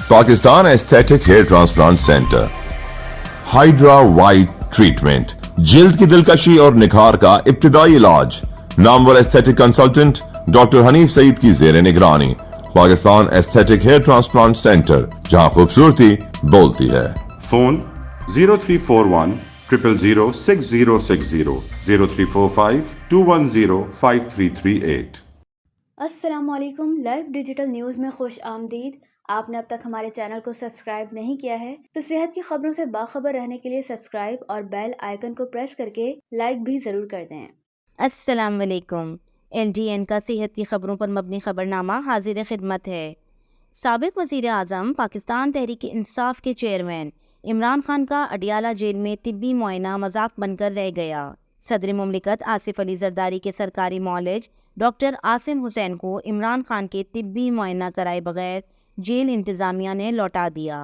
Pakistan aesthetic hair transplant centre. Hydra white treatment, جلد کی دلکشی اور نکھار کا ابتدائی علاج. نامور aesthetic consultant doctor Hanif Saeed کی زیر نگرانی. Pakistan aesthetic hair transplant centre, جہاں خوبصورتی بولتی ہے. فون 0341 000 6060 0345 210 5338. السلام علیکم. لائیو ڈیجیٹل نیوز میں خوش آمدید. آپ نے اب تک ہمارے چینل کو سبسکرائب نہیں کیا ہے تو صحت کی خبروں سے باخبر رہنے کے لیے سبسکرائب اور بیل آئیکن کو پریس کر کے لائک بھی ضرور کر دیں. السلام علیکم. NDN کا صحت کی خبروں پر مبنی خبرنامہ حاضر خدمت ہے. سابق وزیر اعظم پاکستان تحریک انصاف کے چیئرمین عمران خان کا اڈیالہ جیل میں طبی معائنہ مذاق بن کر رہ گیا. صدر مملکت آصف علی زرداری کے سرکاری معالج ڈاکٹر عاصم حسین کو عمران خان کے طبی معائنہ کرائے بغیر جیل انتظامیہ نے لوٹا دیا.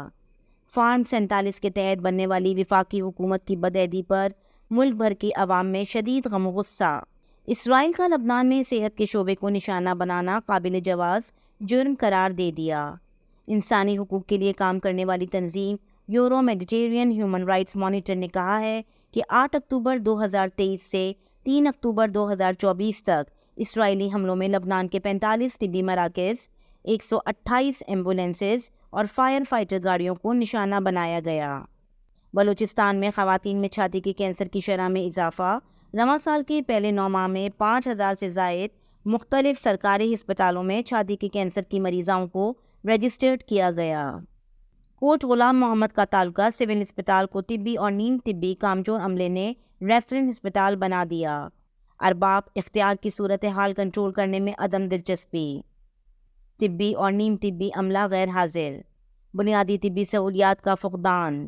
فارم 47 کے تحت بننے والی وفاقی حکومت کی بدعہدی پر ملک بھر کی عوام میں شدید غم و غصہ. اسرائیل کا لبنان میں صحت کے شعبے کو نشانہ بنانا قابل جواز جرم قرار دے دیا. انسانی حقوق کے لیے کام کرنے والی تنظیم euro Mediterranean human rights monitor نے کہا ہے کہ 8 اکتوبر 2023 سے 3 اکتوبر 2024 تک اسرائیلی حملوں میں لبنان کے 45 طبی مراکز، 128 ایمبولینسز اور فائر فائٹر گاڑیوں کو نشانہ بنایا گیا. بلوچستان میں خواتین میں چھاتی کے کینسر کی شرح میں اضافہ. رواں سال کے پہلے 9 ماہ میں 5000 سے زائد مختلف سرکاری ہسپتالوں میں چھاتی کے کینسر کی مریضوں کو رجسٹرڈ کیا گیا. کوٹ غلام محمد کا تعلقہ سول ہسپتال کو طبی اور نیم طبی کامچور عملے نے ریفرنس ہسپتال بنا دیا. ارباب اختیار کی صورتحال کنٹرول کرنے میں عدم دلچسپی. طبی اور نیم طبی عملہ غیر حاضر. بنیادی طبی سہولیات کا فقدان.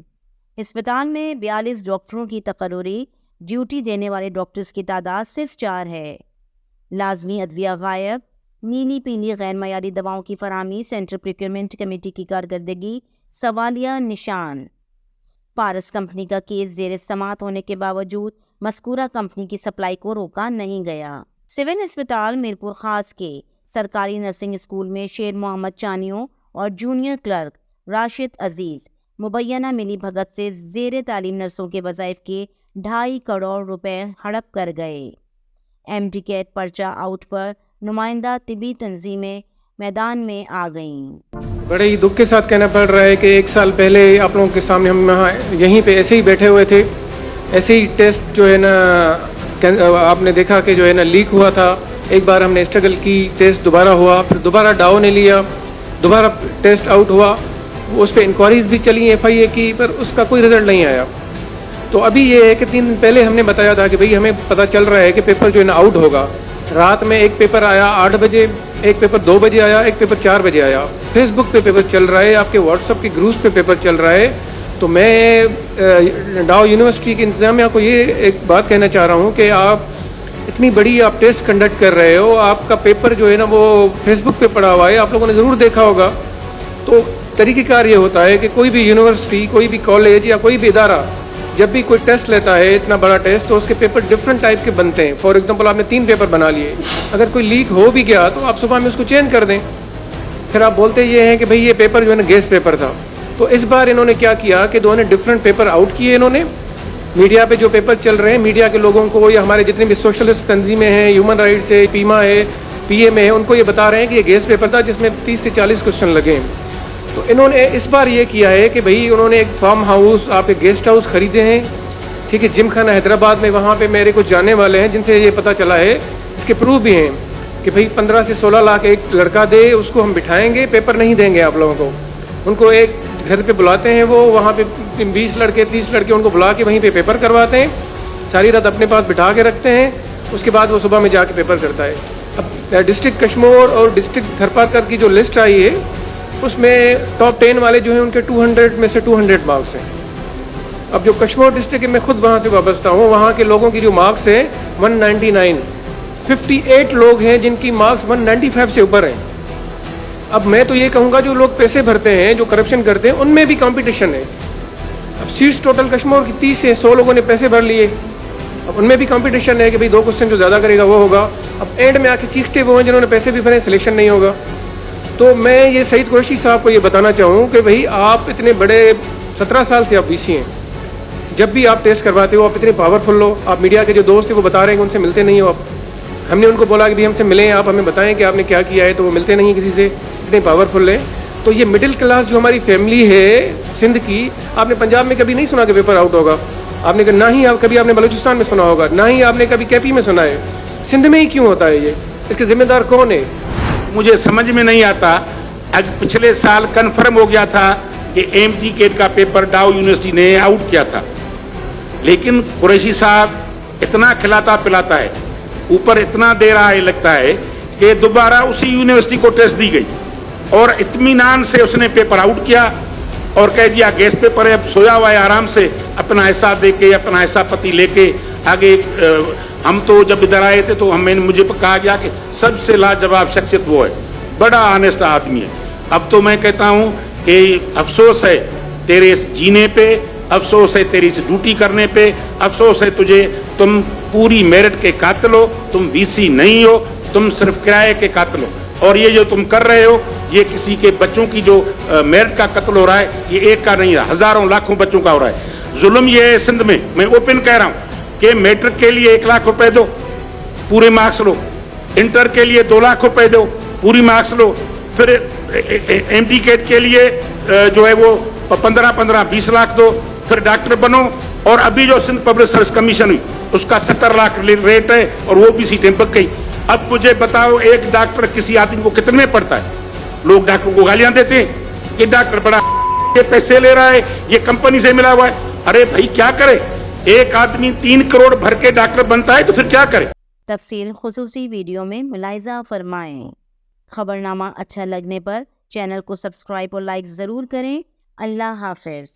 ہسپتال میں 42 ڈاکٹروں کی تقرری ڈیوٹی دینے والے ڈاکٹرز کی تعداد صرف 4 ہے. لازمی ادویہ غائب. نیلی پیلی غیر معیاری دواؤں کی فراہمی سینٹرل پروکیورمنٹ کمیٹی کی کارکردگی سوالیہ نشان. پارس کمپنی کا کیس زیر سماعت ہونے کے باوجود مذکورہ کمپنی کی سپلائی کو روکا نہیں گیا. سول ہسپتال میرپور خاص کے سرکاری نرسنگ اسکول میں شیر محمد چانیوں اور جونیئر کلرک راشد عزیز مبینہ ملی بھگت سے زیر تعلیم نرسوں کے وظائف کے 2.5 کروڑ روپے ہڑپ کر گئے. MD کیٹ پرچہ آؤٹ پر نمائندہ طبی تنظیمیں میدان میں آ گئیں. بڑے ہی دکھ کے ساتھ کہنا پڑ رہا ہے کہ 1 سال پہلے آپ لوگوں کے سامنے ہم یہیں پہ ایسے ہی بیٹھے ہوئے تھے. ایسے ہی ٹیسٹ جو ہے نا آپ نے دیکھا کہ جو ہے نا لیک ہوا تھا. ایک بار ہم نے اسٹرگل کی, ٹیسٹ دوبارہ ہوا, پھر دوبارہ ڈاؤ نے لیا, دوبارہ ٹیسٹ آؤٹ ہوا. اس پہ انکوائریز بھی چلی FIA کی, پر اس کا کوئی رزلٹ نہیں آیا. تو ابھی یہ ہے کہ 3 دن پہلے ہم نے بتایا تھا کہ بھئی ہمیں پتہ چل رہا ہے کہ پیپر جو ہے نا آؤٹ ہوگا. رات میں ایک پیپر آیا 8 بجے, ایک پیپر 2 بجے آیا, ایک پیپر 4 بجے آیا. فیس بک پہ پیپر چل رہا ہے, آپ کے واٹس ایپ کے گروپس پہ پیپر چل رہا ہے. تو میں ڈاؤ یونیورسٹی کے انتظامیہ کو یہ ایک بات کہنا چاہ رہا ہوں کہ آپ اتنی بڑی آپ ٹیسٹ کنڈکٹ کر رہے ہو, آپ کا پیپر جو ہے نا وہ فیس بک پہ پڑا ہوا ہے, آپ لوگوں نے ضرور دیکھا ہوگا. تو طریقہ کار یہ ہوتا ہے کہ کوئی بھی یونیورسٹی, کوئی بھی کالج یا کوئی بھی ادارہ جب بھی کوئی ٹیسٹ لیتا ہے, اتنا بڑا ٹیسٹ, تو اس کے پیپر ڈفرینٹ ٹائپ کے بنتے ہیں. فار ایگزامپل آپ نے 3 پیپر بنا لیے, اگر کوئی لیک ہو بھی گیا تو آپ صبح میں اس کو چینج کر دیں. پھر آپ بولتے یہ ہیں کہ بھئی یہ پیپر جو ہے نا گیس پیپر تھا. تو اس بار انہوں نے کیا کیا کہ 2 نے ڈفرینٹ پیپر آؤٹ کیے. انہوں نے میڈیا پہ جو پیپر چل رہے ہیں, میڈیا کے لوگوں کو یا ہمارے جتنے بھی سوشلسٹ تنظیمیں ہیں, ہیومن رائٹس ہے, پیما ہے, PA میں ہے, ان کو یہ بتا رہے ہیں کہ یہ گیس پیپر تھا جس میں 30 سے 40 کوشچن لگے. تو انہوں نے اس بار یہ کیا ہے کہ بھئی انہوں نے ایک فارم ہاؤس, آپ ایک گیسٹ ہاؤس خریدے ہیں, ٹھیک ہے, جم خانہ حیدرآباد میں. وہاں پہ میرے کچھ جاننے والے ہیں جن سے یہ پتہ چلا ہے, اس کے پروف بھی ہیں کہ بھئی 15 سے 16 لاکھ ایک لڑکا دے, اس کو ہم بٹھائیں گے, پیپر نہیں دیں گے آپ لوگوں کو. ان کو ایک گھر پہ بلاتے ہیں, وہ وہاں پہ 20 لڑکے 30 لڑکے ان کو بلا کے وہیں پہ پیپر کرواتے ہیں, ساری رات اپنے پاس بٹھا کے رکھتے ہیں. اس کے بعد وہ صبح میں جا کے پیپر کرتا ہے. اب ڈسٹرکٹ کشمور اور ڈسٹرکٹ تھرپارکر کی جو لسٹ آئی ہے, اس میں ٹاپ 10 والے جو ہیں ان کے 200 میں سے 200 مارکس ہیں. اب جو کشمور ڈسٹرکٹ میں خود وہاں سے وابستہ ہوں, وہاں کے لوگوں کی جو مارکس ہیں 199, 58 لوگ ہیں جن کی مارکس 195 سے اوپر ہیں. اب میں تو یہ کہوں گا جو لوگ پیسے بھرتے ہیں, جو کرپشن کرتے ہیں, ان میں بھی کمپٹیشن ہے. اب سیٹس ٹوٹل کشمور کی 30 سے 100 لوگوں نے پیسے بھر لیے, اب ان میں بھی کمپٹیشن ہے کہ بھئی 2 کوسچن جو زیادہ کرے گا وہ ہوگا. اب اینڈ میں آ کے چیختے وہ ہیں جنہوں نے پیسے بھی بھرے, سلیکشن نہیں ہوگا. تو تو میں یہ سعید قریشی صاحب کو یہ بتانا چاہوں کہ بھائی آپ اتنے بڑے 17 سال سے آپ وی سی ہیں, جب بھی آپ ٹیسٹ کرواتے ہو آپ اتنے پاورفل ہو, آپ میڈیا کے جو دوست ہیں وہ بتا رہے ہیں کہ ان سے ملتے نہیں ہو آپ. ہم نے ان کو بولا کہ بھی ہم سے ملیں, آپ ہمیں بتائیں کہ آپ نے کیا کیا ہے, تو وہ ملتے نہیں کسی سے, اتنے پاورفل ہیں. تو یہ مڈل کلاس جو ہماری فیملی ہے سندھ کی, آپ نے پنجاب میں کبھی نہیں سنا کہ پیپر آؤٹ ہوگا, آپ نے نہ ہی کبھی آپ نے بلوچستان میں سنا ہوگا, نہ ہی آپ نے کبھی کے پی میں سنا ہے. سندھ میں ہی کیوں ہوتا ہے یہ, اس کے ذمہ دار کون ہے؟ مجھے سمجھ میں نہیں آتا. پچھلے سال کنفرم ہو گیا تھا کہ ایم ٹی کیٹ کا پیپر ڈاؤ یونیورسٹی نے آؤٹ کیا تھا, لیکن قریشی صاحب اتنا کھلاتا پلاتا ہے, اوپر اتنا دے رہا ہے, لگتا ہے کہ دوبارہ اسی یونیورسٹی کو ٹیسٹ دی گئی اور اطمینان سے اس نے پیپر آؤٹ کیا اور کہہ دیا گیس پیپر ہے, اب سویا ہوا ہے آرام سے, اپنا حصہ دے کے اپنا حصہ پتی لے کے آگے. ہم تو جب ادھر آئے تھے تو مجھے کہا گیا کہ سب سے لاجواب شخصیت وہ ہے, بڑا آنےسٹ آدمی ہے. اب تو میں کہتا ہوں کہ افسوس ہے تیرے اس جینے پہ, افسوس ہے تیری اس ڈیوٹی کرنے پہ, افسوس ہے تجھے, تم پوری میرٹ کے قاتل ہو, تم وی سی نہیں ہو, تم صرف کرائے کے قاتل ہو. اور یہ جو تم کر رہے ہو یہ کسی کے بچوں کی جو میرٹ کا قتل ہو رہا ہے, یہ ایک کا نہیں ہے, ہزاروں لاکھوں بچوں کا ہو رہا ہے. ظلم یہ ہے سندھ میں اوپن کہہ رہا ہوں کہ میٹرک کے لیے 1 لاکھ روپے دو, پورے مارکس لو, انٹر کے لیے 2 لاکھ روپے دو, پوری مارکس لو, پھر ایم ڈی کیٹ کے لیے جو ہے وہ 15-20 لاکھ دو, پھر ڈاکٹر بنو. اور ابھی جو سندھ پبلک سروس کمیشن ہوئی اس کا 70 لاکھ ریٹ ہے اور وہ بھی سیٹیں پک گئی. اب مجھے بتاؤ ایک ڈاکٹر کسی آدمی کو کتنے میں پڑتا ہے؟ لوگ ڈاکٹر کو گالیاں دیتے ہیں کہ ڈاکٹر بڑا یہ پیسے لے رہا ہے, یہ کمپنی سے ملا ہوا ہے. ارے بھائی کیا کرے, ایک آدمی 3 کروڑ بھر کے ڈاکٹر بنتا ہے تو پھر کیا کرے؟ تفصیل خصوصی ویڈیو میں ملاحظہ فرمائیں. خبرنامہ اچھا لگنے پر چینل کو سبسکرائب اور لائک ضرور کریں. اللہ حافظ.